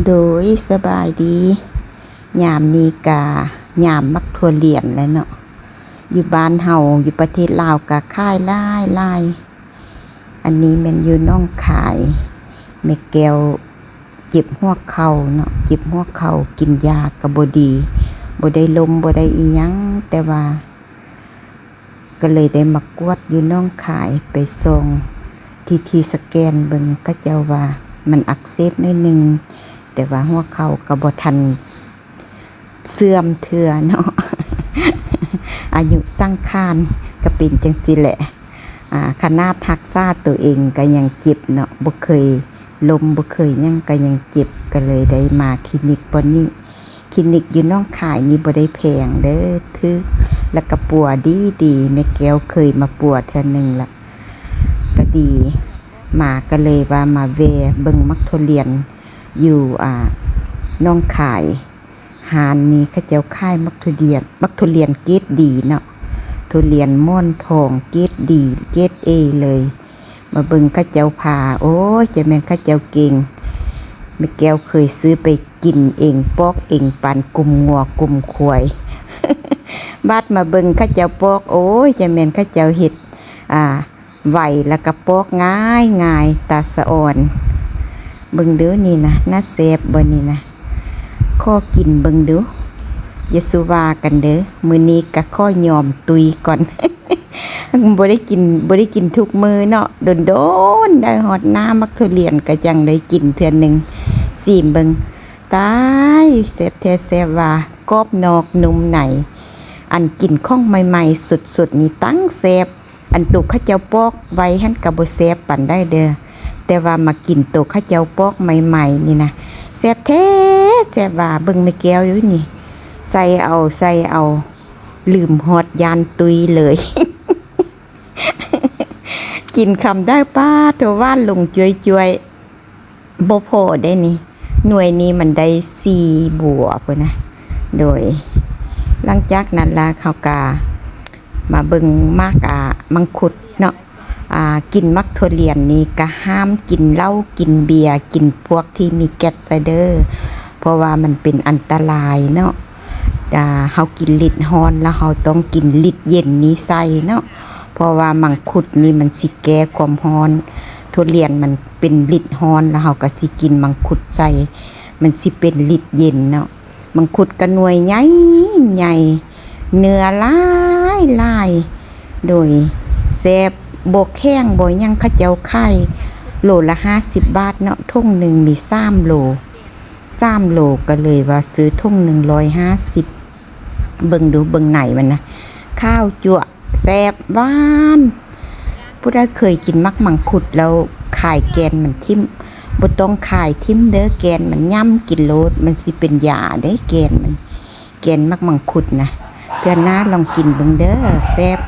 โดยสบายดียามนี้กายามมักทั่วเลียนแล้วเนาะอยู่บ้านเฮาอยู่ประเทศลาวกะค่ายหลายอันนี้แม่นอยู่น้องคายแม่แก้วเจ็บหัวเข่าเนาะเจ็บหัวเข่ากินยาก็บ่ดีบ่ได้ลมบ่ได้อีหยังแต่ว่าก็เลยได้มากวดอยู่น้องคายไปส่งทีสแกนเบิ่งก็เจ้าว่ามันอักเสบนิดนึงแต่ว่าหัวเข่าก็บ่ทันเสื่อมเทื่อเนาะ อายุสังขารก็เป็นจังซี่แหละขนาดรักษาตัวเองก็ยังเจ็บเนาะบ่เคยลมบ่เคยหยังก็ยังเจ็บก็เลยได้มาคลินิกบ่นี้คลินิกอยู่น้องคายนี่บ่ได้แพงเด้อถึกแล้วก็ปัวดีแม่แก้วเคยมาปัวเทื่อนึงละก็ดีมาก็เลยว่ามาแวะเบิ่งมักทุเรียนอยู่น้องคายหานนี้เขาเจ้าค่ายมักทุเรียนเกรดดีเนาะทุเรียนม่อนทองเกรดดีเกรดเอเลยมาเบิ่งเขาเจ้าพาโอ้ยจะแม่นเขาเจ้าเก่งแม่แก้วเคยซื้อไปกินเองปอกเองปานกุมงัวกุมควาย บาดมาเบิ่งเขาเจ้าปอกโอ้ยจะแม่นเขาเจ้าเฮ็ดไหวแล้วก็ปอกง่ายตาสะอ่อนเบิ่งเด้อนี่นะน่าแซ่บบ่นี่นะข้อกินเบิ่งดูอย่าสุว่ากันเด้อมื้อนี้ก็ข้อยอมตุยก่อน บ่ได้กินทุกมื้อเนาะโดนได้ฮอดน้ามักทุเรียนก็จังได้กินเทื่อนึงซิมเบิ่งตายแซ่บแท้แซ่บว่ากรอบนอกนุ่มในอันกินของใหม่ๆสุดๆนี่ตั้งแซ่บอันตุกเขาเจ้าปอกไว้หั่นก็บ่แซ่บปานได้เด้อแต่ว่ามากินตุกเขาเจ้าปอกใหม่ๆนี่นะแซ่บแท้แซ่บว่าเบิ่งแม่แก้วอยู่นี่ใส่เอาลืมฮอดยานตุยเลย กินคำได้ป้าตัวว่านลงจ่วยๆบ่พอได้นี่หน่วยนี้มันได้4บัวพุ่นนะโดยหลังจากนั้นล่ะเขาก็มาเบิ่งมากมังคุดเนาะกินมักทุเรียนนี่ก็ห้ามกินเหล้ากินเบียร์กินพวกที่มีแก๊สไซเดอร์เพราะว่ามันเป็นอันตรายเนาะเฮากินลิตรฮ้อนแล้วเฮาต้องกินลิตรเย็นนี้ใส่เนาะเพราะว่ามังคุดนี่มันสิแก้ความร้อนทุเรียนมันเป็นลิตรฮ้อนแล้วเฮาก็สิกินมังคุดใส่มันสิเป็นลิตรเย็นเนาะมังคุดก็หน่วยใหญ่เนื้อหลายโดยแซ่บบ่แข้งบ่หยังเขาเจ้าขายโลละ50 บาทเนาะทุ่งนึงมี3 โลก็เลยว่าซื้อทุ่งนึง150เบิ่งดูเบิ่งไหนมันนะข้าวจั่วแซ่บหวานผู้ใดเคยกินมังคุดแล้วขายแกนมันทิ่มบ่ต้องขายทิ่มเด้อแกนมันย่ำกินโลดมันสิเป็นยาได้แกนมังคุดนะเทื่อหน้าลองกินเบิ่งเด้อแซ่บ